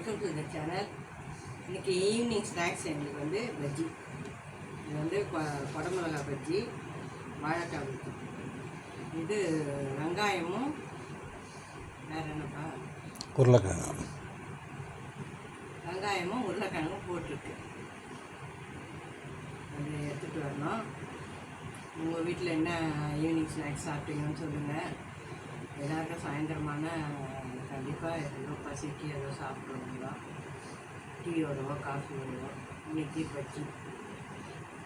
Welcome to the channel. இன்றைக்கி evening snacks எங்களுக்கு வந்து பஜ்ஜி. இது வந்து குடமிளகா பஜ்ஜி, வாழைக்காய் பஜ்ஜி. இது வெங்காயமும் வேறு என்னப்பா உருளைக்கிழங்கு, வெங்காயமும் உருளைக்கிழங்கும் போட்டிருக்கு. அது எடுத்துகிட்டு வரணும். உங்கள் வீட்டில் என்ன ஈவினிங் ஸ்நாக்ஸ் சாப்பிட்டீங்கன்னு சொல்லுங்கள். எல்லாருக்கும் சாயந்தரமான கண்டிப்பாக ஏதோ பசிக்கு ஏதோ சாப்பிடுவாங்களா, டீயோடவோ காஃபியோடவோ. இன்றைக்கி பஜ்ஜி,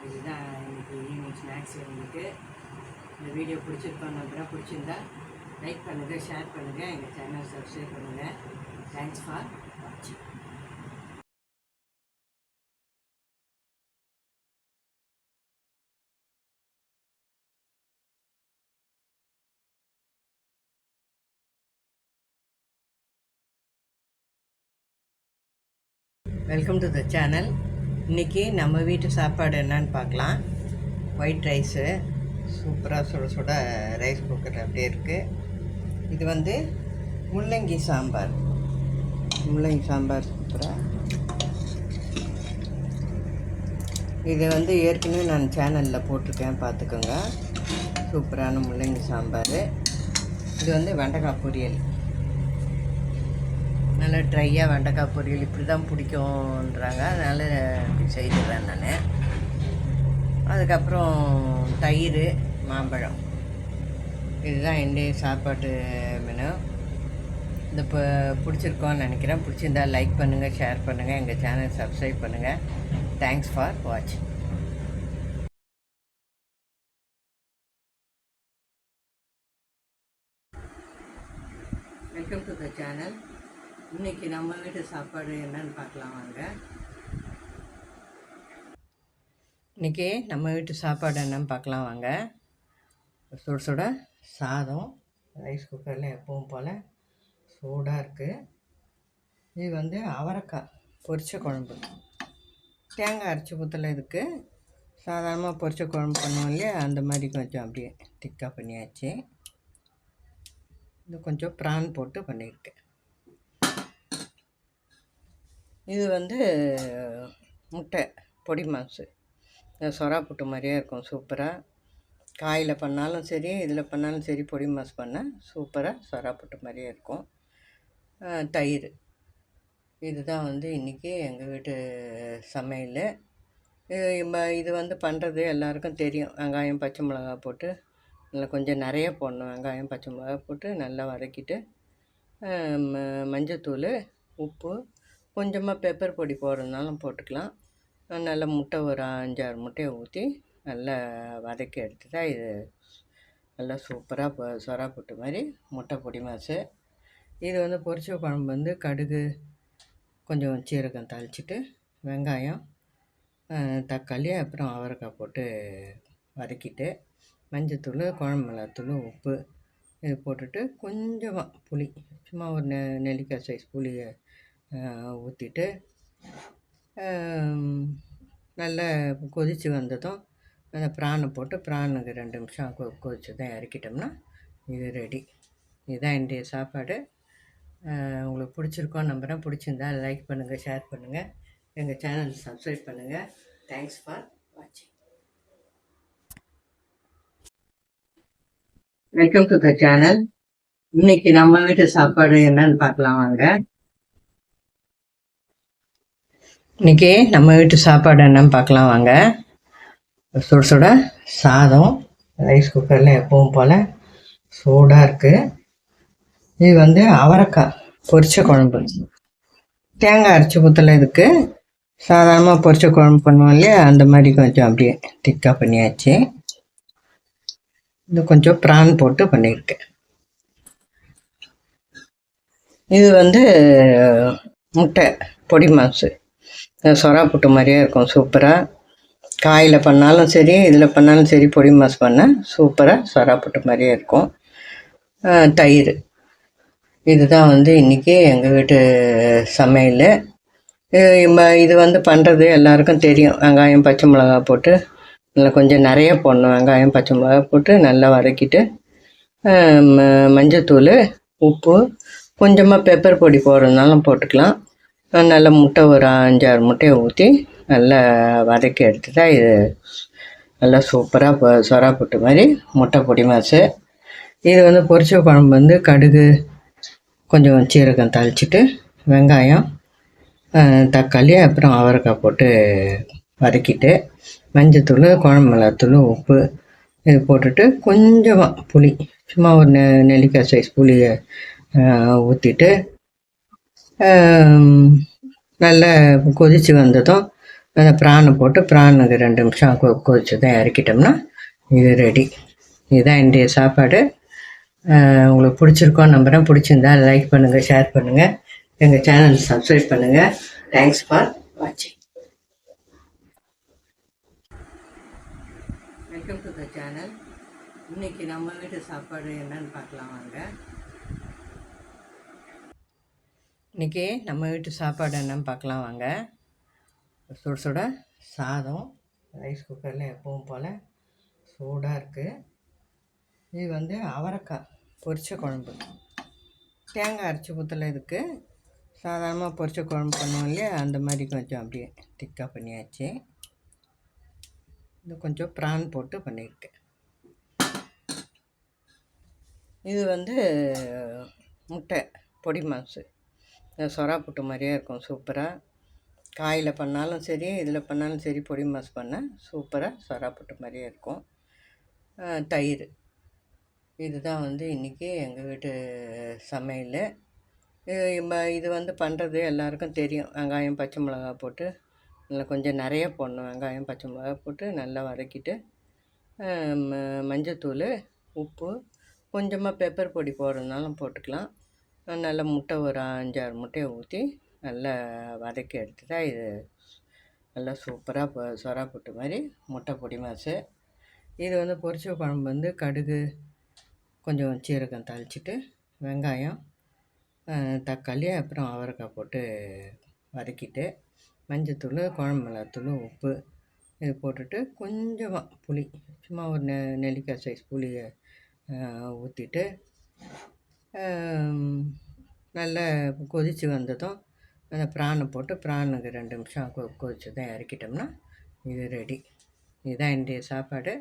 இதுதான் இன்றைக்கி ஈவினிங் ஸ்நாக்ஸ் எங்களுக்கு. இந்த வீடியோ பிடிச்சிருக்கோம் நம்புகிறேன். பிடிச்சிருந்தா லைக் பண்ணுங்கள், ஷேர் பண்ணுங்கள், எங்கள் சேனல் சப்ஸ்கிரைப் பண்ணுங்கள். தேங்க்ஸ் ஃபார் வாட்சிங். Welcome to the channel. இன்றைக்கி நம்ம வீட்டு சாப்பாடு என்னன்னு பார்க்கலாம். ஒயிட் ரைஸு சூப்பராக சுட சுட ரைஸ் குக்கர் அப்படியே இருக்குது. இது வந்து முள்ளங்கி சாம்பார். முள்ளங்கி சாம்பார் சூப்பராக. இது வந்து ஏற்கனவே நான் சேனலில் போட்டிருக்கேன், பார்த்துக்கோங்க. சூப்பரான முள்ளங்கி சாம்பார். இது வந்து வெண்டைக்காய் பொரியல், நல்லா ட்ரையாக வெண்டைக்காய் பொரியல் இப்படி தான் பிடிக்கும்ன்றாங்க, அதனால் இப்படி செய்துடுறேன் நான். அதுக்கப்புறம் தயிர், மாம்பழம். இதுதான் என்னுடைய சாப்பாட்டு மெனு. இந்த இப்போ பிடிச்சிருக்கோன்னு நினைக்கிறேன். பிடிச்சிருந்தா லைக் பண்ணுங்கள், ஷேர் பண்ணுங்கள், எங்கள் சேனல் சப்ஸ்கிரைப் பண்ணுங்கள். தேங்க்ஸ் ஃபார் வாட்சிங். Welcome to the channel. இன்றைக்கி நம்ம வீட்டு சாப்பாடு என்னன்னு பார்க்கலாம் வாங்க. இன்றைக்கி நம்ம வீட்டு சாப்பாடு என்னன்னு பார்க்கலாம் வாங்க. சுட சுட சாதம், ரைஸ் குக்கரில் எப்பவும் போல் சூடாக இருக்குது. இது வந்து அவரைக்காய் பொரிச்ச குழம்பு, தேங்காய் அரைச்சி ஊற்றல. இதுக்கு சாதாரணமாக பொரிச்ச குழம்பு பண்ணுவோம் இல்லையா, அந்த மாதிரி கொஞ்சம் அப்படியே திக்காக பண்ணியாச்சு. இது கொஞ்சம் ப்ரான் போட்டு பண்ணியிருக்கேன். இது வந்து முட்டை பொடி மாசு, சொரா புட்டு மாதிரியே இருக்கும். சூப்பராக காயில் பண்ணாலும் சரி, இதில் பண்ணாலும் சரி, பொடி மாசு பண்ணால் சூப்பராக சொரா புட்டு மாதிரியே இருக்கும். தயிர். இதுதான் வந்து இன்றைக்கி எங்கள் வீட்டு சமையல். இது வந்து பண்ணுறது எல்லாருக்கும் தெரியும். வெங்காயம் பச்சை மிளகா போட்டு நல்லா கொஞ்சம் நிறைய போடணும். வெங்காயம் பச்சை மிளகா போட்டு நல்லா வதக்கிட்டு மஞ்சத்தூள், உப்பு, கொஞ்சமாக பெப்பர் பொடி போடுறதுனாலும் போட்டுக்கலாம். நல்லா முட்டை ஒரு 5-6 முட்டையை ஊற்றி நல்லா வதக்கி எடுத்துட்டா இது நல்லா சூப்பராக சொரா புட்டு மாதிரி முட்டை பொடி மாசு. இது வந்து பொரிச்ச குழம்பு வந்து கடுகு, கொஞ்சம் சீரகம் தாளிச்சிட்டு, வெங்காயம், தக்காளி, அப்புறம் அவரைக்காய் போட்டு வதக்கிட்டு, மஞ்சத்தூள், குழம்பு மிளகாத்தூள், உப்பு இது போட்டுட்டு கொஞ்சமாக புளி, சும்மா ஒரு நெல்லிக்காய் சைஸ் புளியை ஊற்றிட்டு நல்லா கொதித்து வந்ததும் அந்த ப்ரானை போட்டு ப்ரானுக்கு 2 நிமிஷம் கொதித்து தான் இறக்கிட்டோம்னா இது ரெடி. இதுதான் என்னுடைய சாப்பாடு. உங்களுக்கு பிடிச்சிருக்கோன்னு நம்புகிறேன். பிடிச்சிருந்தா லைக் பண்ணுங்கள், ஷேர் பண்ணுங்கள், எங்கள் சேனல் சப்ஸ்கிரைப் பண்ணுங்கள். தேங்க்ஸ் ஃபார் வாட்சிங். Welcome to the channel. இன்றைக்கி நம்ம வீட்டு சாப்பாடு என்னன்னு பார்க்கலாம் வாங்க. இன்றைக்கி நம்ம வீட்டு சாப்பாடு என்னன்னு பார்க்கலாம் வாங்க. சுட சுட சாதம், ரைஸ் குக்கரில் எப்பவும் போல் சூடாக இருக்குது. இது வந்து அவரைக்காய் பொரிச்ச குழம்பு, தேங்காய் அரைச்சி ஊற்றல. இதுக்கு சாதாரணமாக பொரிச்ச குழம்பு பண்ணுவோம் இல்லையா, அந்த மாதிரி கொஞ்சம் அப்படியே திக்காக பண்ணியாச்சு. இது கொஞ்சம் ப்ரான் போட்டு பண்ணியிருக்கேன். இது வந்து முட்டை பொடி மாசு, சொரா புட்டு மாதிரியே இருக்கும். சூப்பராக காயில் பண்ணாலும் சரி, இதில் பண்ணாலும் சரி, பொடி மாசு பண்ணால் சூப்பராக சொரா புட்டு மாதிரியே இருக்கும். தயிர். இதுதான் வந்து இன்றைக்கி எங்கள் வீட்டு சமையல். இது வந்து பண்ணுறது எல்லாருக்கும் தெரியும். வெங்காயம் பச்சை மிளகா போட்டு நல்லா கொஞ்சம் நிறைய போடணும். வெங்காயம் பச்சை மிளகா போட்டு நல்லா வதக்கிட்டு மஞ்சத்தூள், உப்பு, கொஞ்சமாக பெப்பர் பொடி போடுறதுனாலும் போட்டுக்கலாம். நல்லா முட்டை ஒரு 5-6 முட்டையை ஊற்றி நல்லா வதக்கி எடுத்துட்டா இது நல்லா சூப்பராக சொரா புட்டு மாதிரி முட்டை பொடி மாசு. இது வந்து பொரிச்ச குழம்பு வந்து கடுகு கொஞ்சம் சீரகம் தாளிச்சிட்டு வெங்காயம் தக்காளி அப்புறம் அவரைக்காய் போட்டு வதக்கிட்டு மஞ்சத்தூள் குழம்பு மிளகாத்தூள் உப்பு இது போட்டுட்டு கொஞ்சமாக புளி சும்மா ஒரு நெல்லிக்காய் சைஸ் புளியை ஊற்றிட்டு நல்லா கொதித்து வந்ததும் அந்த ப்ரானை போட்டு ப்ரானுக்கு 2 நிமிஷம் கொதிச்சு தான் இறக்கிட்டோம்னா இது ரெடி. இதுதான் இன்றைய சாப்பாடு. உங்களுக்கு பிடிச்சிருக்கோம் நம்புகிறேன். பிடிச்சிருந்தா லைக் பண்ணுங்கள், ஷேர் பண்ணுங்கள், எங்கள் சேனல் சப்ஸ்கிரைப் பண்ணுங்கள். தேங்க்ஸ் ஃபார் வாட்சிங். Welcome to the channel. இன்றைக்கி நம்ம வீட்டு சாப்பாடு என்னன்னு பார்க்கலாம் வாங்க. இன்றைக்கி நம்ம வீட்டு சாப்பாடு என்னன்னு பார்க்கலாம் வாங்க. சுட சுட சாதம் ரைஸ் குக்கரில் எப்பவும் போல் சூடாக இருக்குது. இது வந்து அவரைக்காய் பொரிச்ச குழம்பு, தேங்காய் அரைச்சி ஊற்றல. இதுக்கு சாதாரணமாக பொரிச்ச குழம்பு பண்ணுவோம் இல்லையா, அந்த மாதிரி கொஞ்சம் அப்படியே திக்காக பண்ணியாச்சு. இது கொஞ்சம் ப்ரான் போட்டு பண்ணியிருக்கேன். இது வந்து முட்டை பொடி மாசு, சொரா புட்டு மாதிரியே இருக்கும். சூப்பராக காயில் பண்ணாலும் சரி, இதில் பண்ணாலும் சரி, பொடி மாசு பண்ணால் சூப்பராக சொரா புட்டு மாதிரியே இருக்கும். தயிர். இதுதான் வந்து இன்றைக்கி எங்கள் வீட்டு சமையல். இது வந்து பண்ணுறது எல்லாருக்கும் தெரியும். வெங்காயம் பச்சை மிளகா போட்டு நல்லா கொஞ்சம் நிறைய போடணும். வெங்காயம் பச்சை மிளகா போட்டு நல்லா வதக்கிட்டு மஞ்சத்தூள் உப்பு கொஞ்சமாக பெப்பர் பொடி போடுறதுனாலும் போட்டுக்கலாம். நல்லா முட்டை ஒரு 5-6 முட்டையை ஊற்றி நல்லா வதக்கி எடுத்துட்டா இது நல்லா சூப்பராக சொரா புட்டு மாதிரி முட்டை பொடி மாசு. இது வந்து பொரிச்ச குழம்பு வந்து கடுகு கொஞ்சம் சீரகம் தாளிச்சிட்டு வெங்காயம் தக்காளி அப்புறம் அவரைக்காய் போட்டு வதக்கிட்டு மஞ்சத்தூள் குழம்பு மிளகாத்தூள் உப்பு இது போட்டுட்டு கொஞ்சமாக புளி சும்மா ஒரு நெல்லிக்காய் சைஸ் புளியை ஊற்றிட்டு நல்லா கொதித்து வந்ததும் அந்த ப்ரானை போட்டு ப்ரானுக்கு 2 நிமிஷம் கொதிச்சு தான் இறக்கிட்டோம்னா இது ரெடி. இதுதான் இன்றைய சாப்பாடு.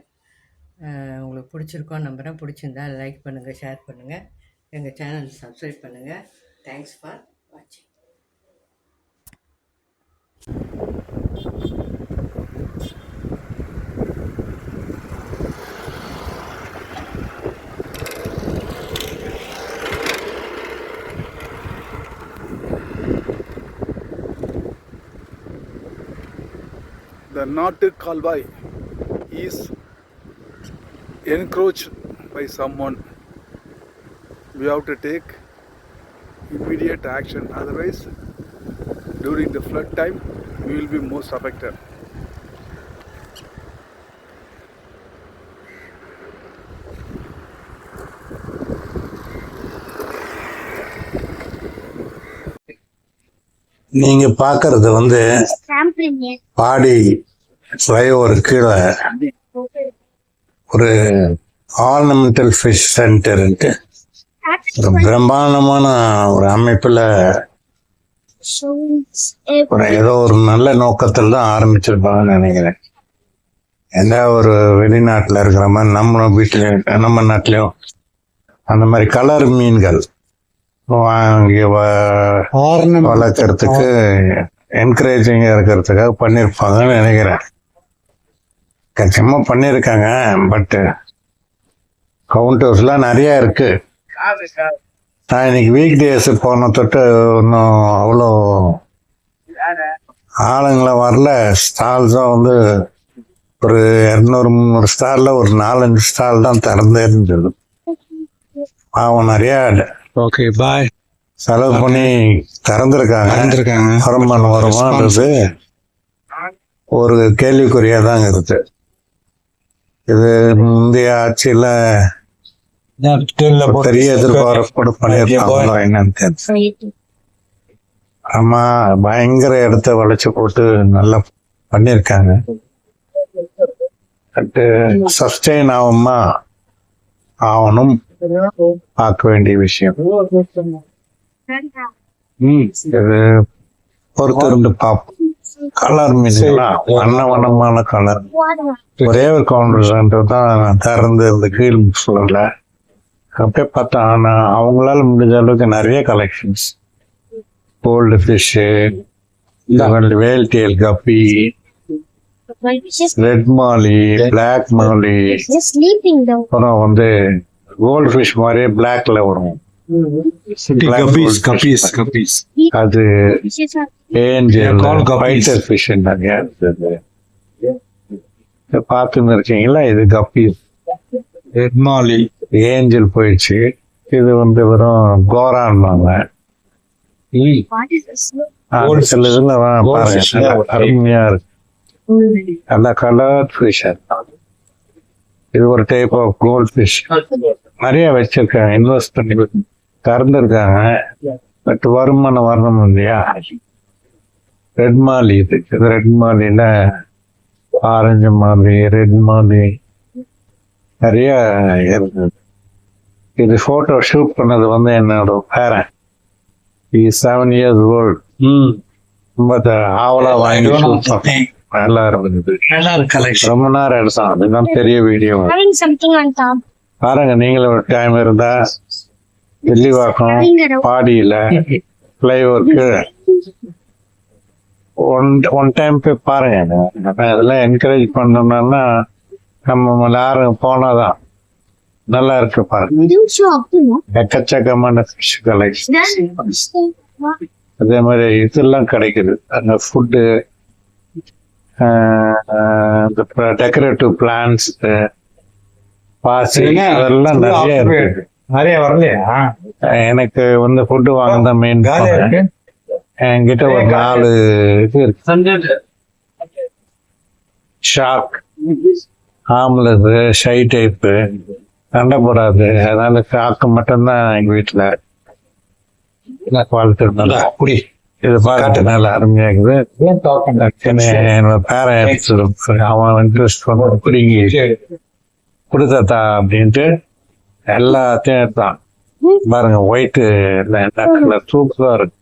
உங்களுக்கு பிடிச்சிருக்கோம் நம்புகிறேன். பிடிச்சிருந்தா லைக் பண்ணுங்கள், ஷேர் பண்ணுங்கள், எங்கள் சேனல் சப்ஸ்கிரைப் பண்ணுங்கள். தேங்க்ஸ் ஃபார் வாட்சிங். The Nattu Kalvai is encroached by someone. We have to take immediate action, otherwise during the flood time we will be most affected. நீங்க பாக்குறது வந்து பாடி ஃப்ளைஓவர் கீழே ஒரு ஆர்னமெண்டல் ஃபிஷ் சென்டர்ன்ட்டு ஒரு பிரம்மாண்டமான ஒரு அமைப்புல ஒரு ஏதோ ஒரு நல்ல நோக்கத்தில் தான் ஆரம்பிச்சிருப்பாங்கன்னு நினைக்கிறேன். எந்த ஒரு வெளிநாட்டில் இருக்கிற மாதிரி நம்ம வீட்டிலையும் நம்ம நாட்டிலையும் அந்த மாதிரி கலர் மீன்கள் வாங்கி வளர்க்கறதுக்கு என்கரேஜிங்காக இருக்கிறதுக்காக பண்ணியிருப்பாங்கன்னு நினைக்கிறேன். கச்சியமாக பண்ணியிருக்காங்க. பட்டு கவுண்டர்ஸ்லாம் நிறையா இருக்கு. நான் இன்னைக்கு வீக் டேஸ் போன தொட்டு இன்னும் அவ்வளோ ஆளுங்களாம் வரல. ஸ்டால்ஸும் வந்து ஒரு 200-300 ஸ்டாலில் ஒரு 4-5 ஸ்டால் தான் திறந்தே இருந்தது. அவன் நிறையா ஓகே பாய் செலவு பண்ணி திறந்துருக்காங்க. வருமானது ஒரு கேள்விக்குறியா தாங்க இருக்கு. இது முந்தைய ஆட்சியில பெரிய எதிர்பார்ப்பு பண்ணியிருக்காங்களோ என்னன்னு தெரியும். ஆமா, பயங்கர இடத்த வளைச்சு போட்டு நல்லா பண்ணியிருக்காங்க. சஸ்டெயின் ஆகணும் பார்க்க வேண்டிய விஷயம். இது பொறுத்திருந்து பார்ப்போம். கலர் மீன்களா வண்ணமான கலர். ஒரே ஒரு கவுண்டர் சென்டர் தான் திறந்து இந்த கீழ் ஃப்ளோர்ல. அப்படியே பார்த்தா அவங்களால முடிஞ்ச அளவுக்கு நிறைய கலெக்ஷன்ஸ், கோல்டு ஃபிஷ்ஷு, வேல் டேல் கப்பி, ரெட் மாலி, பிளாக் மாலி, அப்புறம் வந்து கோல்டு ஃபிஷ் மாதிரியே பிளாக்ல வரும் அது, ஏஞ்சல், ஃபைட்டர் ஃபிஷ் நிறைய பார்த்துன்னு இருக்கீங்களா. இது கப்பீஸ், ரெட் மாலி, ஏஞ்சல் போயிடுச்சு. இது வந்து வெறும் கோரான்பாங்க. சில இதுல பாருங்க அருமையா இருக்கு, நல்ல கலர் ஃபிஷ். இது ஒரு டைப் ஆஃப் கோல்ட் ஃபிஷ். நிறைய வச்சிருக்காங்க, இன்வெஸ்ட் பண்ணி திறந்துருக்காங்க. பட் வருமானம் வரணும் இல்லையா. ரெட் மாலி, இது ரெட் மாலில ஆரஞ்சு மாலி, ரெட் மாலி நிறைய இருக்குது. இது போட்டோ ஷூட் பண்ணது வந்து என்னோட பேரன், 7 years old. ரொம்ப ஆவலா வாங்கி ஷூட் பண்ணேன். நல்லா இருந்தது, ரொம்ப நேரம் எடுத்தோம். அதுதான் பெரிய வீடியோ. பாருங்க, நீங்களும் ஒரு டைம் இருந்தா வெள்ளிவாக்கம் பாடியில ஃப்ளைஓவருக்கு ஒன் டைம் போய் பாருங்க. அதெல்லாம் என்கரேஜ் பண்ணோம்னா நம்ம யாரும் போனாதான் நல்லா இருக்கு. பாருங்க, எக்கச்சக்கமான ஃபிஷ் கலெக்ஷன். அதே மாதிரி இதெல்லாம் கிடைக்குது அந்த ஃபுட்டு, டெக்கரேட்டிவ் பிளான்ட்ஸ், பாசி, அதெல்லாம் நிறைய வரலையா. எனக்கு வந்து ஃபுட்டு வாங்க மெயின். என்கிட்ட ஒரு 4 இது இருக்கு. ஷார்க், ஆம்லஸ், ஷை டைப்பு, சண்டை போடாது. அதனால ஷார்க்கு மட்டும்தான் எங்க வீட்டுல வளர்த்துருந்தாங்க. அப்படி இது பார்க்கறது நல்லா அருமையா இருக்குது. என்னோட பேரன் அவன் இன்ட்ரெஸ்ட் பிடிங்கி கொடுத்தா அப்படின்ட்டு எல்லாத்தையும் எடுத்தான். பாருங்க, ஒயிட்டு சூப்பரா இருக்கு.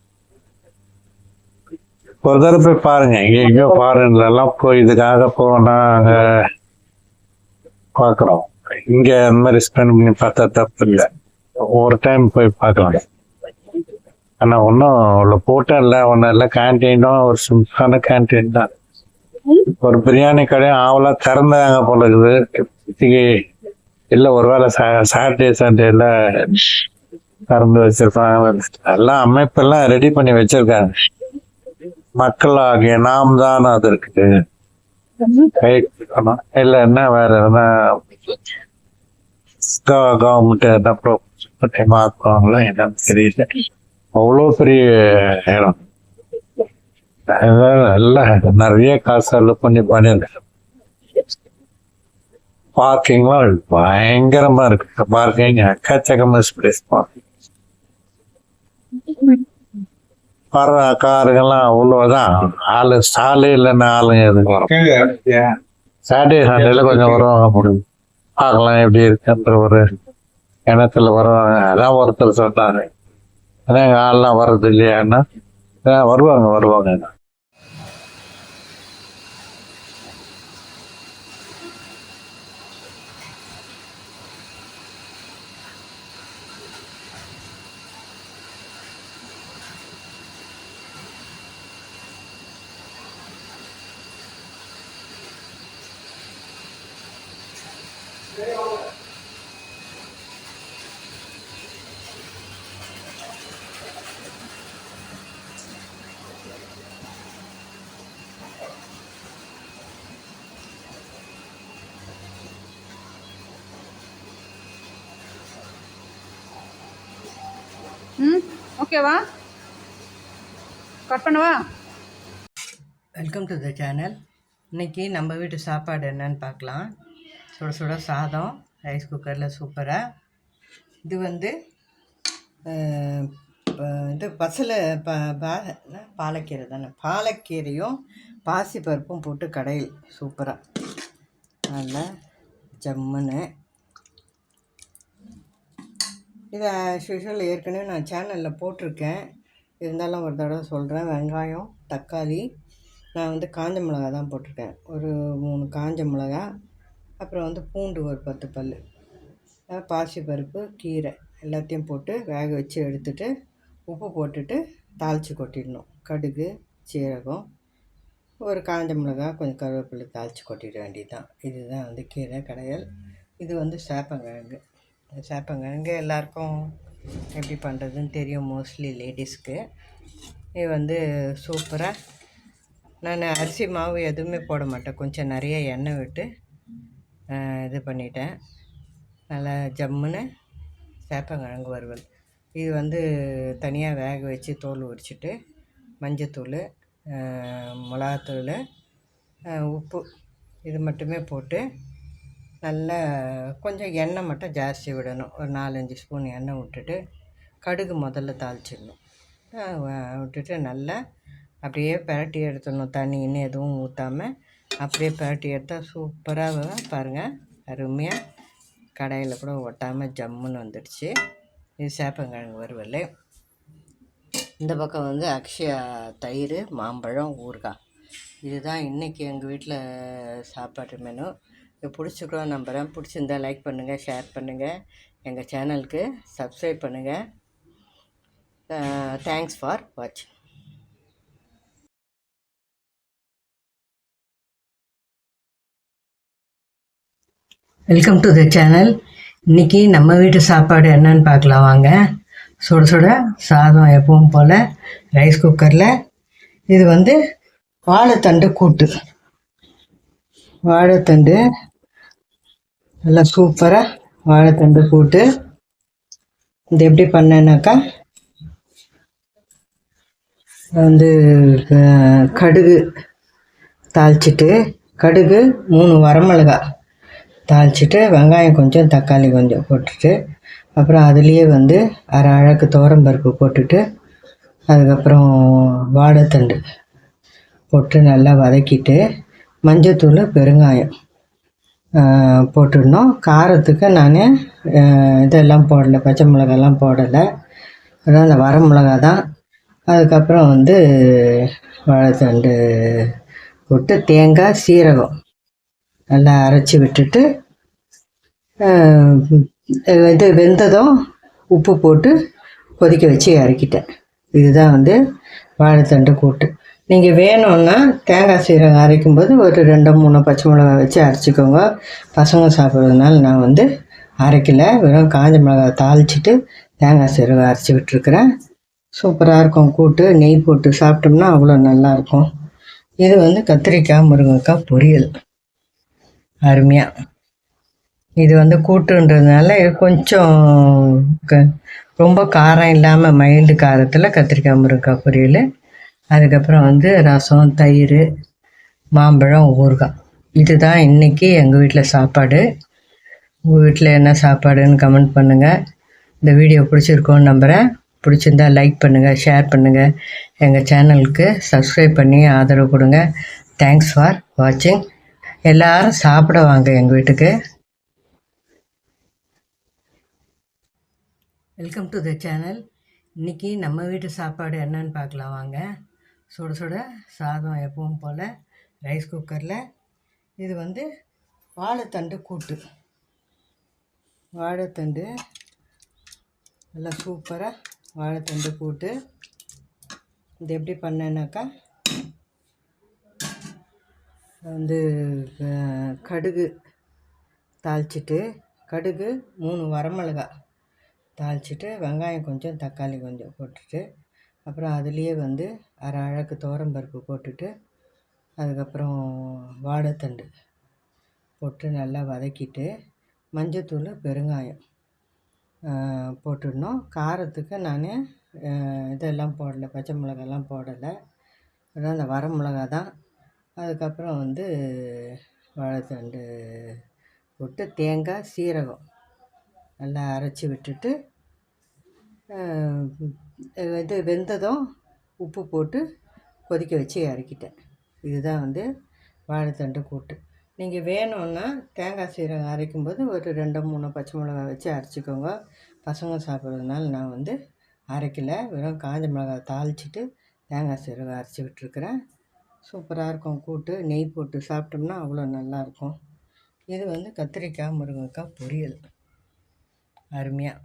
ஒரு தடவை போய் பாருங்க, எங்கேயோ ஃபாரின்லாம் போய் இதுக்காக போனா அங்க பாக்குறோம். இங்க அந்த மாதிரி ஸ்பெண்ட் பண்ணி பார்த்தா தப்பு இல்லை, ஒரு டைம் போய் பார்க்கலாம். ஆனா ஒன்னும் அவ்வளோ போட்டா இல்லை, ஒன்னும் இல்லை. கேன்டீனும் ஒரு சிம்பிளான கேன்டீன் தான். ஒரு பிரியாணி கடையும் ஆவலா திறந்தாங்க போல இருக்குது. இல்லை, ஒருவேளை சாட்டர்டே சண்டேல திறந்து வச்சிருப்பாங்க. எல்லாம் அமைப்பெல்லாம் ரெடி பண்ணி வச்சிருக்காங்க. மக்கள் ஆகிய நாம் தான் அது இருக்குது. இல்லைன்னா வேற எதுனா கவர்மெண்ட் எதனா மாற்றுவாங்களா என்னன்னு தெரியல. அவ்வளோ பெரிய இடம், எல்லாம் நிறைய காசு செலவு பண்ணிருக்கேன். பார்க்கிங்லாம் பயங்கரமா இருக்கு. பார்க்கிங் எக்கச்சக்கமா ஸ்பேஸ். வர்ற காருங்கெல்லாம் அவ்வளோதான். ஆளு ஸ்டாலே இல்லைன்னா ஆளுங்க எதுக்கு வரும். சாட்டர்டே சண்டேல கொஞ்சம் வருவாங்க, முடியும் பார்க்கலாம் எப்படி இருக்குன்ற ஒரு எண்ணத்துல வருவாங்க. அதான் ஒருத்தர் சொன்னாங்க, அதான் எங்கள் ஆள்லாம் வர்றது இல்லையான்னா வருவாங்க. ஓகேவா, கட் பண்ணவா? Welcome to the channel. இன்றைக்கி நம்ம வீட்டு சாப்பாடு என்னன்னு பார்க்கலாம். சுட சுட சாதம் ரைஸ் குக்கரில் சூப்பராக. இது வந்து இது பசலை பாலக்கீரை தானே, பாலக்கீரையும் பாசி பருப்பும் போட்டு கடையில் சூப்பராக நல்லா ஜம்முன்னு. இதை யூஷுவல் ஏற்கனவே நான் சேனலில் போட்டிருக்கேன், இருந்தாலும் ஒரு தடவை சொல்கிறேன். வெங்காயம், தக்காளி, நான் வந்து காஞ்ச மிளகா தான் போட்டிருக்கேன். ஒரு 3 காஞ்ச மிளகா, அப்புறம் வந்து பூண்டு ஒரு 10 பல், பாசிப்பருப்பு, கீரை எல்லாத்தையும் போட்டு வேக வச்சு எடுத்துட்டு உப்பு போட்டுட்டு தாளித்து கொட்டிடணும். கடுகு, சீரகம், ஒரு காஞ்ச மிளகா, கொஞ்சம் கருவேப்பிலை தாளித்து கொட்டிட வேண்டியது தான். இதுதான் வந்து கீரை கடையல். இது வந்து சேப்பங்கிழங்கு. சேப்பங்கிழங்கு எல்லாருக்கும் எப்படி பண்ணுறதுன்னு தெரியும், மோஸ்ட்லி லேடிஸ்க்கு. இது வந்து சூப்பராக நான் அரிசி மாவு எதுவுமே போட மாட்டேன். கொஞ்சம் நிறைய எண்ணெய் விட்டு இது பண்ணிட்டேன். நல்லா ஜம்முன்னு சேப்பங்கிழங்கு வறுவல். இது வந்து தனியாக வேக வச்சு தோல் உரிச்சிட்டு மஞ்சத்தூள், மிளகாத்தூள், உப்பு இது மட்டுமே போட்டு நல்லா கொஞ்சம் எண்ணெய் மட்டும் ஜாஸ்தி விடணும். ஒரு 4-5 ஸ்பூன் எண்ணெய் விட்டுட்டு கடுகு முதல்ல தாளிச்சிடணும். விட்டுட்டு நல்லா அப்படியே பிரட்டி எடுத்துடணும். தண்ணி இன்னும் எதுவும் ஊற்றாமல் அப்படியே பிரட்டி எடுத்தால் சூப்பராக பாருங்கள், அருமையாக கடாயில் கூட ஒட்டாமல் ஜம்முன்னு வந்துடுச்சு. இது சேப்பங்கிழங்கு வறுவல். இந்த பக்கம் வந்து அக்ஷயா தயிர், மாம்பழம், ஊறுகாய். இதுதான் இன்றைக்கி எங்கள் வீட்டில் சாப்பாட்டு மெனு. இது பிடிச்சிக்கூட நம்புகிறேன். பிடிச்சிருந்தா லைக் பண்ணுங்கள், ஷேர் பண்ணுங்கள், எங்கள் சேனலுக்கு சப்ஸ்கிரைப் பண்ணுங்கள். தேங்க்ஸ் ஃபார் வாட்சிங். Welcome to the channel. இன்றைக்கி நம்ம வீட்டு சாப்பாடு என்னன்னு பார்க்கலாம் வாங்க. சுட சுட சாதம் எப்பவும் போல் ரைஸ் குக்கரில். இது வந்து வாழைத்தண்டு கூட்டு. வாழைத்தண்டு நல்லா சூப்பராக வாழைத்தண்டு கூட்டு. இது எப்படி பண்ணேன்னாக்கா, வந்து கடுகு தாளிச்சிட்டு, கடுகு 3 வரமிளகா தாளிச்சிட்டு, வெங்காயம் கொஞ்சம், தக்காளி கொஞ்சம் போட்டுட்டு, அப்புறம் அதுலேயே வந்து அரை அழகு துவரம்பருப்பு போட்டுட்டு, அதுக்கப்புறம் வாழைத்தண்டு போட்டு நல்லா வதக்கிட்டு, மஞ்சத்தூள், பெருங்காயம் போட்டுடணும். காரத்துக்கு நான் இதெல்லாம் போடலை, பச்சை மிளகாலாம் போடலை, அதான் அந்த வரமிளகா தான். அதுக்கப்புறம் வந்து வாழைத்தண்டு போட்டு தேங்காய், சீரகம் நல்லா அரைச்சி விட்டுட்டு, இது வெந்ததும் உப்பு போட்டு கொதிக்க வச்சு இறக்கிட்டேன். இதுதான் வந்து வாழைத்தண்டு கூட்டு. நீங்கள் வேணும்னா தேங்காய் சீரகம் அரைக்கும்போது ஒரு 2-3 பச்சை மிளகா வச்சு அரைச்சிக்கோங்க. பசங்க சாப்பிட்றதுனால நான் வந்து அரைக்கலை, வெறும் காஞ்ச மிளகா தாளிச்சிட்டு தேங்காய் சீரகம் அரைச்சி விட்டுருக்குறேன். சூப்பராக இருக்கும் கூட்டு. நெய் போட்டு சாப்பிட்டோம்னா அவ்வளோ நல்லாயிருக்கும். இது வந்து கத்திரிக்காய், முருங்கைக்காய் பொரியல், அருமையாக. இது வந்து கூட்டுன்றதுனால கொஞ்சம் ரொம்ப காரம் இல்லாமல் மைல்டு காரத்தில் கத்திரிக்காய், முருங்கைக்காய் பொரியல். அதுக்கப்புறம் வந்து ரசம், தயிர், மாம்பழம், ஊறுகாய். இதுதான் இன்றைக்கி எங்கள் வீட்டில் சாப்பாடு. உங்கள் வீட்டில் என்ன சாப்பாடுன்னு கமெண்ட் பண்ணுங்கள். இந்த வீடியோ பிடிச்சிருக்கோன்னு நம்புகிறேன். பிடிச்சிருந்தா லைக் பண்ணுங்கள், ஷேர் பண்ணுங்கள், எங்கள் சேனலுக்கு சப்ஸ்கிரைப் பண்ணி ஆதரவு கொடுங்க. தேங்க்ஸ் ஃபார் வாட்சிங். எல்லோரும் சாப்பிட வாங்க எங்கள் வீட்டுக்கு. Welcome to the channel. இன்றைக்கி நம்ம வீட்டு சாப்பாடு என்னன்னு பார்க்கலாம் வாங்க. சுட சுட சாதம் எப்பவும் போல் ரைஸ் குக்கரில். இது வந்து வாழைத்தண்டு கூட்டு. வாழைத்தண்டு நல்லா சூப்பராக வாழைத்தண்டு கூட்டு. இது எப்படி பண்ணேன்னாக்கா, வந்து கடுகு தாளிச்சிட்டு, கடுகு 3 வரமிளகா தாளிச்சிட்டு, வெங்காயம் கொஞ்சம், தக்காளி கொஞ்சம் போட்டுட்டு, அப்புறம் அதுலேயே வந்து அரை அழகு துவரம்பருப்பு போட்டுட்டு, அதுக்கப்புறம் வாழைத்தண்டு போட்டு நல்லா வதக்கிட்டு, மஞ்சத்தூள், பெருங்காயம் போட்டுடணும். காரத்துக்கு நான் இதெல்லாம் போடலை, பச்சை மிளகாலாம் போடலை, அதான் அந்த வரமிளகா தான். அதுக்கப்புறம் வந்து வாழைத்தண்டு போட்டு தேங்காய், சீரகம் நல்லா அரைச்சி விட்டுட்டு, இது வெந்ததும் உப்பு போட்டு கொதிக்க வச்சு இறக்கிட்டேன். இதுதான் வந்து வாழைத்தண்டு கூட்டு. நீங்கள் வேணும்னா தேங்காய் சீரகம் அரைக்கும்போது ஒரு 2-3 பச்சை மிளகா வச்சு அரைச்சிக்கோங்க. பசங்க சாப்பிட்றதுனால நான் வந்து அரைக்கலை, வெறும் காஞ்ச மிளகா தாளிச்சிட்டு தேங்காய் சீரகம் அரைச்சி விட்டுருக்குறேன். சூப்பராக இருக்கும் கூட்டு. நெய் போட்டு சாப்பிட்டோம்னா அவ்வளோ நல்லாயிருக்கும். இது வந்து கத்திரிக்காய் முருங்கைக்காய் பொரியல், அருமையாக.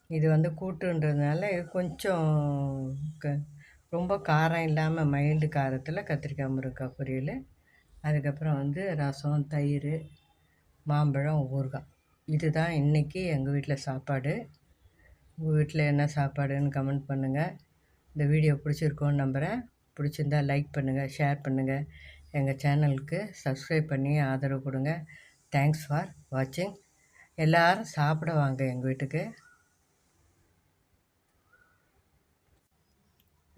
இது வந்து கூட்டுன்றதுனால கொஞ்சம் ரொம்ப காரம் இல்லாமல் மைல்டு காரத்தில் கத்திரிக்காய் முருங்கைக்காய் பொரியல். அதுக்கப்புறம் வந்து ரசம், தயிர், மாம்பழம், ஊறுகாய். இதுதான் இன்றைக்கி எங்கள் வீட்டில் சாப்பாடு. உங்கள் வீட்டில் என்ன சாப்பாடுன்னு கமெண்ட் பண்ணுங்கள். இந்த வீடியோ பிடிச்சிருக்கோன்னு நம்புகிறேன். பிடிச்சிருந்தா லைக் பண்ணுங்கள், ஷேர் பண்ணுங்கள். எங்கள் சேனலுக்கு சப்ஸ்கிரைப் பண்ணி ஆதரவு கொடுங்க. தேங்க்ஸ் ஃபார் வாட்சிங். எல்லோரும் சாப்பிட வாங்க எங்கள் வீட்டுக்கு.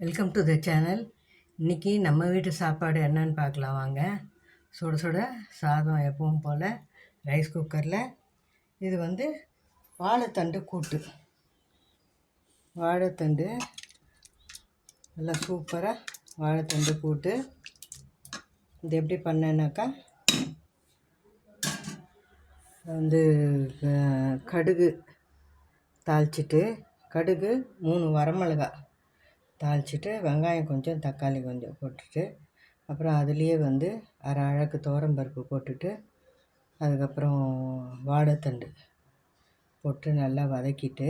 Welcome to the channel. இன்றைக்கி நம்ம வீட்டு சாப்பாடு என்னன்னு பார்க்கலாம் வாங்க. சுட சுட சாதம் எப்பவும் போல் ரைஸ் குக்கரில். இது வந்து வாழைத்தண்டு கூட்டு. வாழைத்தண்டு நல்லா சூப்பராக வாழைத்தண்டு கூட்டு. இது எப்படி பண்ணேன்னாக்கா வந்து கடுகு தாளிச்சிட்டு, கடுகு 3 வரமிளகா தாளிச்சிட்டு, வெங்காயம் கொஞ்சம், தக்காளி கொஞ்சம் போட்டுட்டு, அப்புறம் அதுலேயே வந்து அரை அழகு துவரம்பருப்பு போட்டுட்டு, அதுக்கப்புறம் வாழைத்தண்டு போட்டு நல்லா வதக்கிட்டு,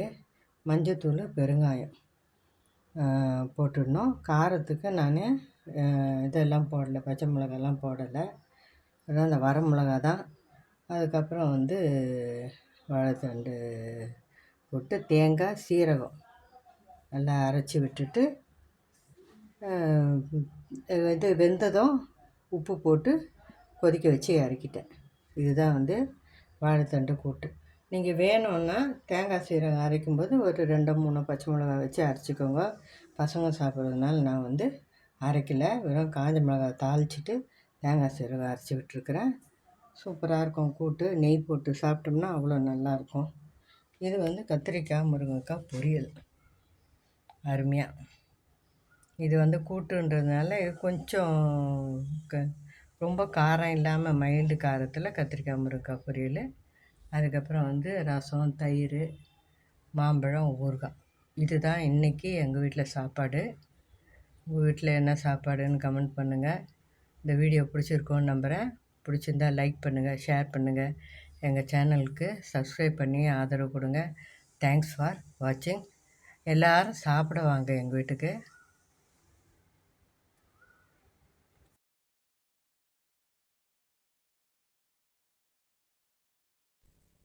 மஞ்சத்தூள், பெருங்காயம் போட்டுடணும். காரத்துக்கு நான் இதெல்லாம் போடலை, பச்சை மிளகாலாம் போடலை. அதான் அந்த வரமிளகா தான். அதுக்கப்புறம் வந்து வாழைத்தண்டு போட்டு தேங்காய், சீரகம் நல்லா அரைச்சி விட்டுட்டு, இது வெந்ததும் உப்பு போட்டு கொதிக்க வச்சு இறக்கிட்டேன். இதுதான் வந்து வாழைத்தண்டு கூட்டு. நீங்கள் வேணும்னா தேங்காய் சீரகம் அரைக்கும்போது ஒரு 2-3 பச்சை மிளகா வச்சு அரைச்சிக்கோங்க. பசங்க சாப்பிட்றதுனால நான் வந்து அரைக்கலை, வெறும் காஞ்ச மிளகாய் தாளிச்சிட்டு தேங்காய் சீரகம் அரைச்சி விட்டுருக்குறேன். சூப்பராக இருக்கும் கூட்டு. நெய் போட்டு சாப்பிட்டோம்னா அவ்வளோ நல்லாயிருக்கும். இது வந்து கத்திரிக்காய் முருங்கைக்காய் பொரியல், அருமையாக. இது வந்து கூட்டுன்றதுனால கொஞ்சம் ரொம்ப காரம் இல்லாமல் மைல்டு காரத்தில் கத்திரிக்காய் முருங்கைக்காய் பொரியல். அதுக்கப்புறம் வந்து ரசம், தயிர், மாம்பழம், ஊறுகாய். இதுதான் இன்றைக்கி எங்கள் வீட்டில் சாப்பாடு. உங்கள் வீட்டில் என்ன சாப்பாடுன்னு கமெண்ட் பண்ணுங்கள். இந்த வீடியோ பிடிச்சிருக்கோன்னு நம்புகிறேன். பிடிச்சிருந்தா லைக் பண்ணுங்கள், ஷேர் பண்ணுங்கள். எங்கள் சேனலுக்கு சப்ஸ்கிரைப் பண்ணி ஆதரவு கொடுங்க. தேங்க்ஸ் ஃபார் வாட்சிங். எல்லோரும் சாப்பிட வாங்க எங்கள் வீட்டுக்கு.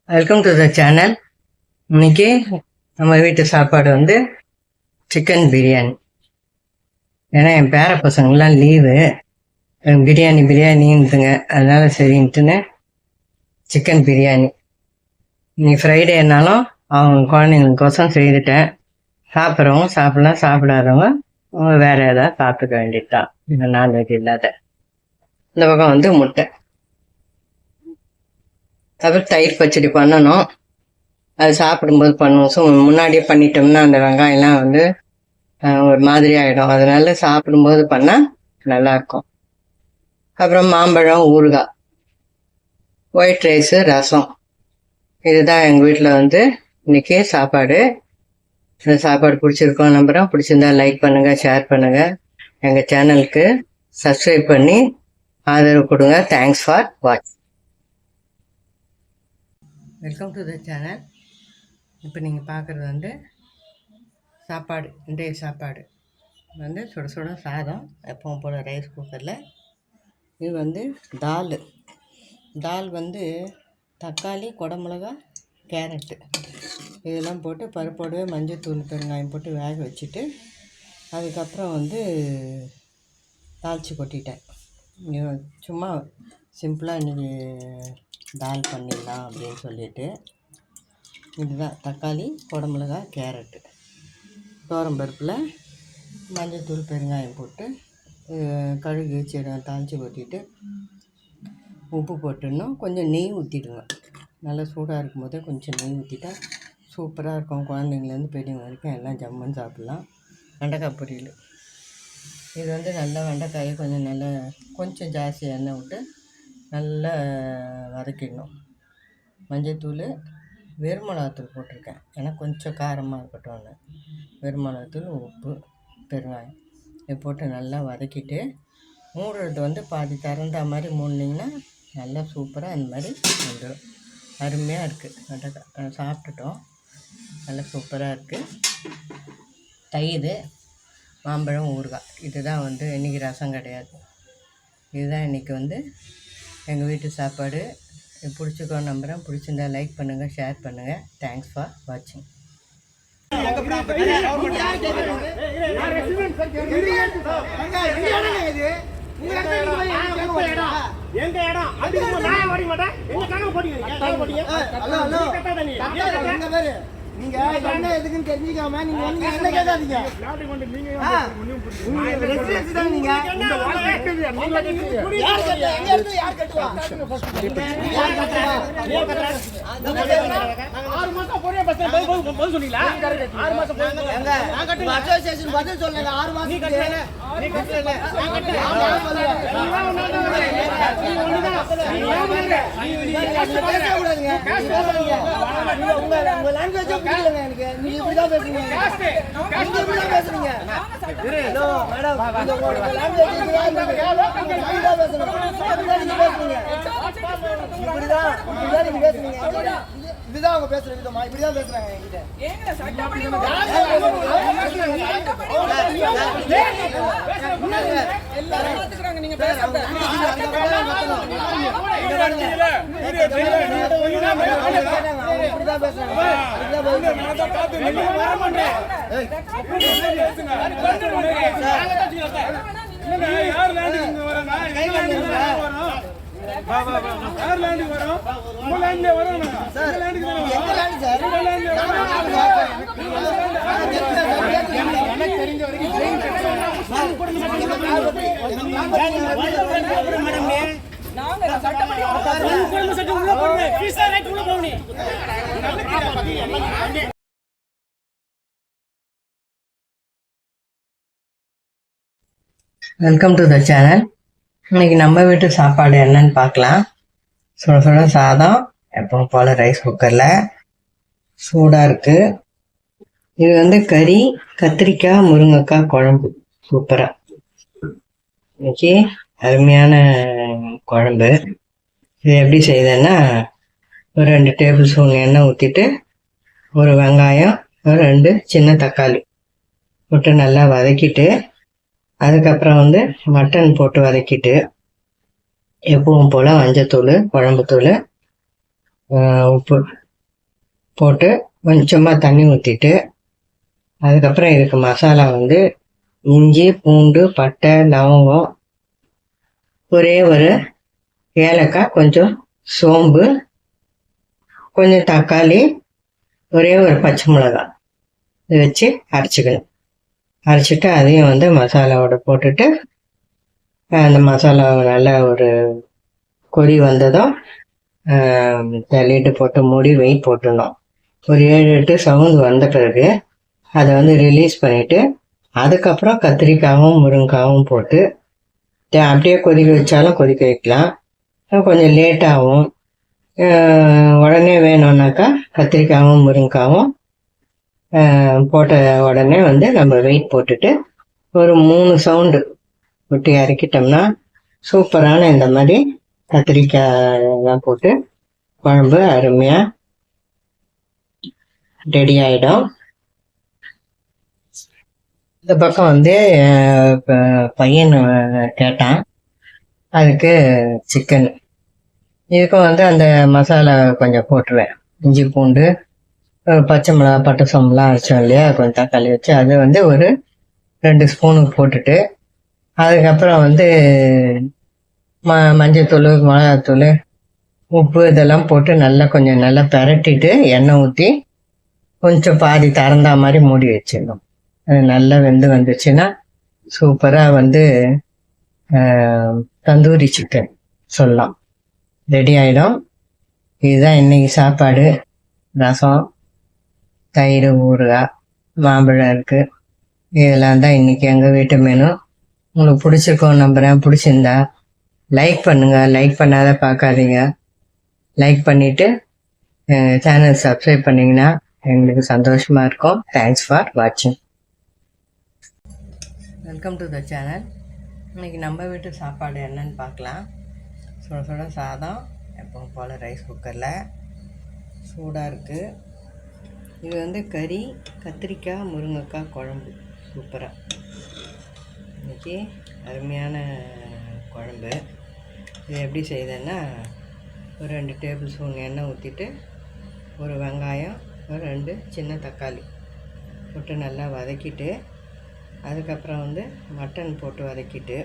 Welcome to the channel. இன்றைக்கி நம்ம வீட்டு சாப்பாடு வந்து சிக்கன் பிரியாணி. ஏன்னா என் பேர பசங்களாம் லீவு, பிரியாணின்னுதுங்க. அதனால் சரின்ட்டுன்னு சிக்கன் பிரியாணி. இன்னைக்கு ஃப்ரைடேனாலும் அவங்க குழந்தைங்களுக்கோசம் செய்துட்டேன். சாப்பிட்றவங்க சாப்பிட்லாம், சாப்பிடாதவங்க வேறு ஏதாவது சாப்பிட்டுக்க வேண்டியது தான், இந்த நான்வெஜ் இல்லாத. இந்த பக்கம் வந்து முட்டை, அப்புறம் தயிர் பச்சடி பண்ணணும். அது சாப்பிடும்போது பண்ணுவோம். முன்னாடியே பண்ணிட்டோம்னா அந்த வெங்காயம்லாம் வந்து ஒரு மாதிரி ஆகிடும். அதனால சாப்பிடும்போது பண்ணால் நல்லாயிருக்கும். அப்புறம் மாம்பழம், ஊறுகாய், ஒயிட் ரைஸு, ரசம். இதுதான் எங்கள் வீட்டில் வந்து இன்றைக்கி சாப்பாடு. இந்த சாப்பாடு பிடிச்சிருக்கோம் நம்புகிறேன். பிடிச்சிருந்தா லைக் பண்ணுங்கள், ஷேர் பண்ணுங்கள். எங்கள் சேனலுக்கு சப்ஸ்கிரைப் பண்ணி ஆதரவு கொடுங்க. Thanks for watch. Welcome to the channel. இப்போ நீங்கள் பார்க்குறது வந்து சாப்பாடு. இன்றைய சாப்பாடு வந்து சுட சுட சாதம் எப்பவும் போல் ரைஸ் குக்கரில். இது வந்து தால் வந்து தக்காளி, குடமிளகா, கேரட்டு இதெல்லாம் போட்டு பருப்போடவே மஞ்சத்தூள், பெருங்காயம் போட்டு வேக வச்சுட்டு, அதுக்கப்புறம் வந்து தாளித்து கொட்டிட்டேன். சும்மா சிம்பிளாக இன்றைக்கி தால் பண்ணிடலாம் அப்படின்னு சொல்லிட்டு. இதுதான் தக்காளி, குடமிளகா, கேரட்டு, துவரம்பருப்பில் மஞ்சத்தூள், பெருங்காயம் போட்டு கழுகு சீரகம் தாளித்து கொட்டிட்டு உப்பு போட்டுடணும். கொஞ்சம் நெய் ஊற்றிடுங்க. நல்லா சூடாக இருக்கும் போதே கொஞ்சம் நெய் ஊற்றிட்டா சூப்பராக இருக்கும். குழந்தைங்கலேருந்து பெரியவங்க வரைக்கும் எல்லாம் ஜம்முன்னு சாப்பிட்லாம். வெண்டைக்காய் பொரியல். இது வந்து நல்லா வெண்டைக்காயை கொஞ்சம் ஜாஸ்தி எண்ணெய் விட்டு நல்லா வதக்கிடணும். மஞ்சத்தூள், வெறுமிளகாத்தூள் போட்டிருக்கேன், ஏன்னா கொஞ்சம் காரமாக இருக்கட்டும்னு. வெறுமிளகாத்தூள், உப்பு, பெருங்காயம் இதை போட்டு நல்லா வதக்கிட்டு மூடுறது வந்து பாதி திறந்தா மாதிரி மூடினீங்கன்னா நல்லா சூப்பராக அந்த மாதிரி வந்துடும். அருமையாக இருக்குது. சாப்பிட்டுட்டோம். நல்லா சூப்பராக இருக்குது. தயிர், மாம்பழம், ஊறுகாய், இதுதான் வந்து இன்றைக்கி ரசம் கிடையாது. இதுதான் இன்றைக்கி வந்து எங்கள் வீட்டு சாப்பாடு. பிடிச்சிக்கோ நம்புகிறேன். பிடிச்சிருந்தா லைக் பண்ணுங்கள், ஷேர் பண்ணுங்கள். தேங்க்ஸ் ஃபார் வாட்சிங். எங்க இடம் அதுக்கு நான் ஓடி மாட்டேன். எங்க கணக்கு போடுங்க. நீங்க என்ன எதுக்குன்னு தெரிஞ்சுக்காம நீங்க வந்து என்ன கேட்காதீங்க. ரெசிடென்சி தான் நீங்க. யார் கட்டுவா? எங்க இருந்து யார் கட்டுவா? யார் கட்டுவா? 6 மாசம் போறே பஸ் பதில் சொன்னீங்களா? 6 மாசம் போறீங்க. எங்க நான் கட்டுங்க. அசோசியேஷன் பதில் சொல்லல. 6 மாசம் நீ கட்டல. நீ கட்டல. நான் கட்டல. உங்க லாங்குவேஜ் புரியலங்க எனக்கு. நீங்க இப்படி தான் பேசுறீங்க. நீங்க இப்படி தான் பேசுறீங்க. ஹலோ மேடம், உங்க லாங்குவேஜ் இப்படி தான் பேசுறீங்க. இப்படி தான் நீங்க பேசுறீங்க. இதுதான் அவங்க பேசுற விதமா? இப்படி தான் பேசுறாங்க என்கிட்ட. ஏங்க சட்டப்படி எல்லாரும் பாத்துக்கறாங்க. நீங்க பேசுறது வெல்கம் டு த சேனல். இன்னைக்கு நம்ம வீட்டு சாப்பாடு என்னன்னு பார்க்கலாம். சுட சுட சாதம், எப்பவும் போல் ரைஸ் குக்கரில் சூடாக இருக்குது. இது வந்து கறி, கத்திரிக்காய், முருங்கைக்காய் குழம்பு. சூப்பராக இன்னைக்கு அருமையான குழம்பு. இது எப்படி செய்யுதுன்னா, ஒரு 2 டேபிள் ஸ்பூன் எண்ணெய் ஊற்றிட்டு ஒரு வெங்காயம், ஒரு 2 சின்ன தக்காளி போட்டு நல்லா வதக்கிட்டு, அதுக்கப்புறம் வந்து மட்டன் போட்டு வதக்கிட்டு, எப்பவும் போல் மஞ்சத்தூள், குழம்புத்தூள், உப்பு போட்டு கொஞ்சமாக தண்ணி ஊற்றிட்டு, அதுக்கப்புறம் இதுக்கு மசாலா வந்து இஞ்சி, பூண்டு, பட்டை, லவங்கம், ஒரே ஒரு ஏலக்காய், கொஞ்சம் சோம்பு, கொஞ்சம் தக்காளி, ஒரே ஒரு பச்சை மிளகாய் இதை வச்சு அரைச்சிக்கணும். அரைச்சிட்டு அதையும் வந்து மசாலாவோட போட்டுட்டு, அந்த மசாலாவை நல்லா ஒரு கொதி வந்ததும் லிட்டு போட்டு மூடி வெயிட் போட்டுடணும். ஒரு 7-8 சவுண்ட் வந்த பிறகு அதை வந்து ரிலீஸ் பண்ணிவிட்டு, அதுக்கப்புறம் கத்திரிக்காயும் முருங்காயும் போட்டு அப்படியே கொதிக்க வச்சாலும் கொதிக்க வைக்கலாம். கொஞ்சம் லேட்டாகும். உடனே வேணும்னாக்கா கத்திரிக்காயும் முருங்காயும் போட்ட உடனே வந்து நம்ம வெயிட் போட்டுட்டு ஒரு 3 சவுண்டு விட்டு இறக்கிட்டோம்னா சூப்பரான இந்த மாதிரி கத்திரிக்காயெல்லாம் போட்டு குழம்பு அருமையாக ரெடி ஆகிடும். இந்த பக்கம் வந்து பையன் கேட்டான், அதுக்கு சிக்கன். இதுக்கும் வந்து அந்த மசாலா கொஞ்சம் போட்டுருவேன். இஞ்சி, பூண்டு, பச்சை மிளகா, பட்டை சோம்புலாம் அரைச்சோம் இல்லையா, கொஞ்சம் தக்காளி வச்சு அது வந்து ஒரு 2 ஸ்பூனுக்கு போட்டுட்டு, அதுக்கப்புறம் வந்து மஞ்சத்தூள், மிளகாத்தூள், உப்பு இதெல்லாம் போட்டு நல்லா கொஞ்சம் நல்லா பிரட்டிட்டு எண்ணெய் ஊற்றி கொஞ்சம் பாதி திறந்தா மாதிரி மூடி வச்சிடணும். அது நல்லா வெந்து வந்துச்சுன்னா சூப்பராக வந்து தந்தூரி சிக்கன் சொல்லலாம், ரெடி ஆகிடும். இதுதான் இன்னைக்கு சாப்பாடு. ரசம், தயிர், ஊறுகாய், மாம்பழம் இருக்குது. இதெல்லாம் தான் இன்றைக்கி எங்கள் வீட்டு மெனு. உங்களுக்கு பிடிச்சிருக்கோன்னு நம்புகிறேன். பிடிச்சிருந்தா லைக் பண்ணுங்கள். லைக் பண்ணாத பார்க்காதீங்க. லைக் பண்ணிவிட்டு சேனல் சப்ஸ்கிரைப் பண்ணிங்கன்னா எங்களுக்கு சந்தோஷமாக இருக்கும். தேங்க்ஸ் ஃபார் வாட்சிங். Welcome to the channel. இன்றைக்கி நம்ம வீட்டு சாப்பாடு என்னன்னு பார்க்கலாம். சுட சுட சாதம், எப்பவும் போல் ரைஸ் குக்கரில் சூடாக இருக்குது. இது வந்து கறி, கத்திரிக்காய், முருங்கைக்காய் குழம்பு. சூப்பராக இன்றைக்கி அருமையான குழம்பு. இது எப்படி செய்தேன்னா, ஒரு 2 டேபிள் ஸ்பூன் எண்ணெய் ஊற்றிட்டு, ஒரு வெங்காயம், ஒரு 2 சின்ன தக்காளி போட்டு நல்லா வதக்கிட்டு, அதுக்கப்புறம் வந்து மட்டன் போட்டு வதக்கிட்டு,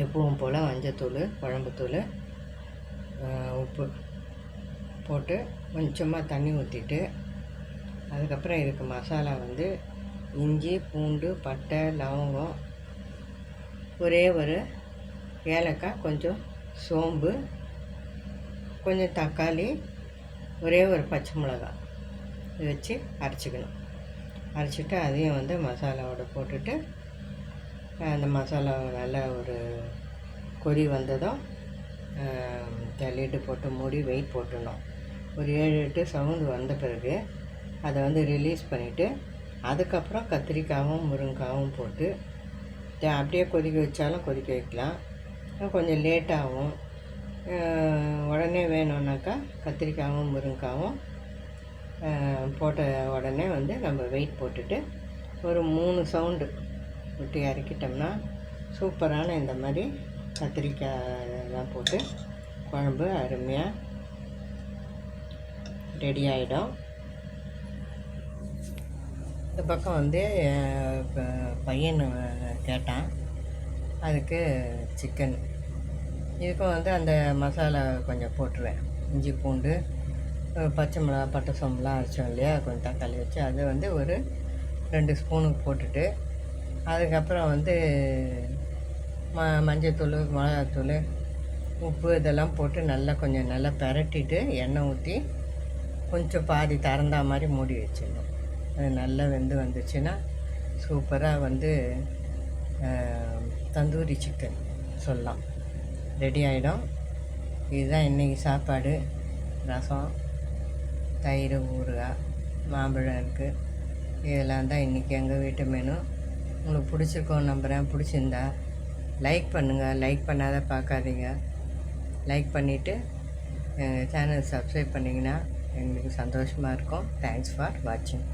எப்பவும் போல் மஞ்சத்தூள், குழம்புத்தூள், உப்பு போட்டு கொஞ்சமாக தண்ணி ஊற்றிட்டு, அதுக்கப்புறம் இதுக்கு மசாலா வந்து இஞ்சி, பூண்டு, பட்டை, லவங்கம், ஒரே ஒரு ஏலக்காய், கொஞ்சம் சோம்பு, கொஞ்சம் தக்காளி, ஒரே ஒரு பச்சை மிளகாய் இது வச்சு அரைச்சிக்கணும். அரைச்சிட்டு அதையும் வந்து மசாலாவோட போட்டுட்டு, அந்த மசாலா நல்லா ஒரு கொதி வந்ததும் லிட்டு போட்டு மூடி வெயிட் போட்டுடணும். ஒரு 7-8 சவுண்டு வந்த பிறகு அதை வந்து ரிலீஸ் பண்ணிவிட்டு, அதுக்கப்புறம் கத்திரிக்காயும் முருங்காயும் போட்டு அப்படியே கொதிக்க வச்சாலும் கொதிக்க வைக்கலாம். கொஞ்சம் லேட்டாகும். உடனே வேணும்னாக்கா கத்திரிக்காயும் முருங்காயும் போட்ட உடனே வந்து நம்ம வெயிட் போட்டுட்டு ஒரு 3 சவுண்டு விட்டு இறக்கிட்டோம்னா சூப்பரான இந்த மாதிரி கத்திரிக்காயெல்லாம் போட்டு குழம்பு அருமையாக ரெடி ஆகிடும். இந்த பக்கம் வந்து பையன் கேட்டான், அதுக்கு சிக்கன். இதுக்கும் வந்து அந்த மசாலா கொஞ்சம் போட்டுருவேன். இஞ்சி, பூண்டு, பச்சை மிளகா, பட்டை, சோம்புலாம் அரைச்சோம் இல்லையா, கொஞ்சம் தக்காளி வச்சு அதை வந்து ஒரு 2 ஸ்பூனுக்கு போட்டுட்டு, அதுக்கப்புறம் வந்து மஞ்சத்தூள், மிளகாத்தூள், உப்பு இதெல்லாம் போட்டு நல்லா கொஞ்சம் நல்லா பிரட்டிட்டு எண்ணெய் ஊற்றி கொஞ்சம் பாதி திறந்தா மாதிரி மூடி வச்சிடணும். அது நல்லா வெந்து வந்துச்சுன்னா சூப்பராக வந்து தந்தூரி சிக்கன் சொல்லலாம், ரெடி ஆகிடும். இதுதான் இன்றைக்கி சாப்பாடு. ரசம், தயிர், ஊறுகாய், மாம்பழம் இருக்குது. இதெல்லாம் தான் இன்றைக்கி எங்கள் வீட்டு மெனு. உங்களுக்கு பிடிச்சிருக்கோன்னு நம்புகிறேன். பிடிச்சிருந்தா லைக் பண்ணுங்கள். லைக் பண்ணாத பார்க்காதீங்க. லைக் பண்ணிவிட்டு சேனல் சப்ஸ்கிரைப் பண்ணிங்கன்னா எங்களுக்கு சந்தோஷமாக இருக்கும். தேங்க்ஸ் ஃபார் வாட்சிங்.